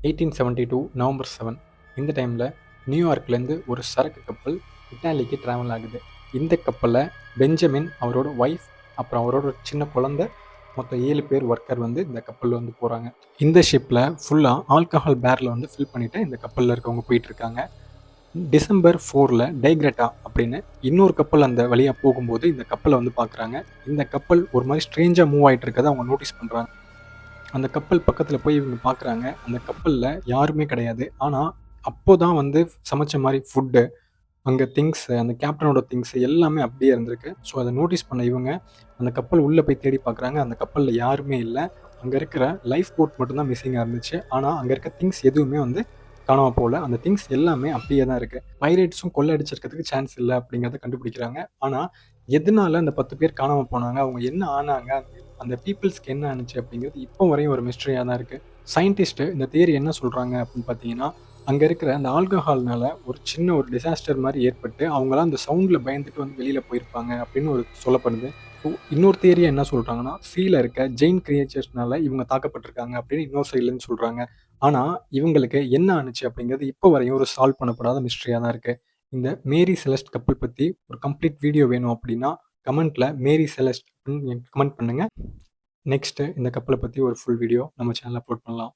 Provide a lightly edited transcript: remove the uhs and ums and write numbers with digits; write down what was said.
1872 November 7 இந்த டைமில் நியூயார்க்லேருந்து ஒரு சரக்கு கப்பல் இட்டாலிக்கு ட்ராவல் ஆகுது. இந்த கப்பலில் பெஞ்சமின், அவரோட ஒய்ஃப், அப்புறம் அவரோட ஒரு சின்ன குழந்தை, மொத்தம் 7 பேர் ஒர்க்கர் வந்து இந்த கப்பலில் வந்து போகிறாங்க. இந்த ஷிப்பில் ஃபுல்லாக ஆல்கஹால் பேரில் வந்து ஃபில் பண்ணிவிட்டு இந்த கப்பலில் இருக்கவங்க போயிட்டுருக்காங்க. டிசம்பர் 4 டைக்ரெட்டா அப்படின்னு இன்னொரு கப்பல் அந்த வழியாக போகும்போது இந்த கப்பலை வந்து பார்க்குறாங்க. இந்த கப்பல் ஒரு மாதிரி ஸ்ட்ரேஞ்சாக மூவ் ஆகிட்டு இருக்கதை அவங்க நோட்டீஸ் பண்ணுறாங்க. அந்த கப்பல் பக்கத்தில் போய் இவங்க பார்க்குறாங்க. அந்த கப்பலில் யாருமே கிடையாது. ஆனால் அப்போ தான் வந்து சமைச்ச மாதிரி ஃபுட்டு, அங்கே திங்ஸு, அந்த கேப்டனோட திங்ஸு எல்லாமே அப்படியே இருந்திருக்கு. ஸோ அதை நோட்டீஸ் பண்ண இவங்க அந்த கப்பல் உள்ளே போய் தேடி பார்க்குறாங்க. அந்த கப்பலில் யாருமே இல்லை. அங்கே இருக்கிற லைஃப் போட் மட்டும்தான் மிஸ்ஸிங்காக இருந்துச்சு. ஆனால் அங்கே இருக்க திங்ஸ் எதுவுமே வந்து காணாமல் போகல. அந்த திங்ஸ் எல்லாமே அப்படியே தான் இருக்குது. பைரேட்ஸும் கொள்ளை அடிச்சிருக்கிறதுக்கு சான்ஸ் இல்லை அப்படிங்கிறத கண்டுபிடிக்கிறாங்க. ஆனால் எதனால அந்த 10 பேர் காணாமல் போனாங்க, அவங்க என்ன ஆனாங்க, அந்த பீப்புள்ஸ்க்கு என்ன ஆனுச்சு அப்படிங்கிறது இப்போ வரையும் ஒரு மிஸ்ட்ரியாக தான் இருக்குது. சயின்டிஸ்ட்டு இந்த தியரி என்ன சொல்கிறாங்க அப்படின்னு பார்த்தீங்கன்னா, அங்கே இருக்கிற அந்த ஆல்கஹால்னால ஒரு சின்ன ஒரு டிசாஸ்டர் மாதிரி ஏற்பட்டு அவங்களாம் அந்த சவுண்டில் பயந்துட்டு வந்து வெளியில் போயிருப்பாங்க அப்படின்னு ஒரு சொல்லப்படுது. இன்னொரு தியரியா என்ன சொல்கிறாங்கன்னா, சீல இருக்க ஜெயின் கிரியேச்சர்ஸ்னால இவங்க தாக்கப்பட்டிருக்காங்க அப்படின்னு இன்னொரு சைட்லேருந்து சொல்கிறாங்க. ஆனால் இவங்களுக்கு என்ன ஆனுச்சு அப்படிங்கிறது இப்போ வரையும் ஒரு சால்வ் பண்ணப்படாத மிஸ்ட்ரியாக தான் இருக்குது. இந்த மேரி செலஸ்ட் கப்பல் பற்றி ஒரு கம்ப்ளீட் வீடியோ வேணும் அப்படின்னா கமெண்ட்டில் மேரி செலஸ்ட் கமெண்ட் பண்ணுங்கள். நெக்ஸ்ட்டு இந்த கப்பலை பற்றி ஒரு ஃபுல் வீடியோ நம்ம சேனலில் அப்லோட் பண்ணலாம்.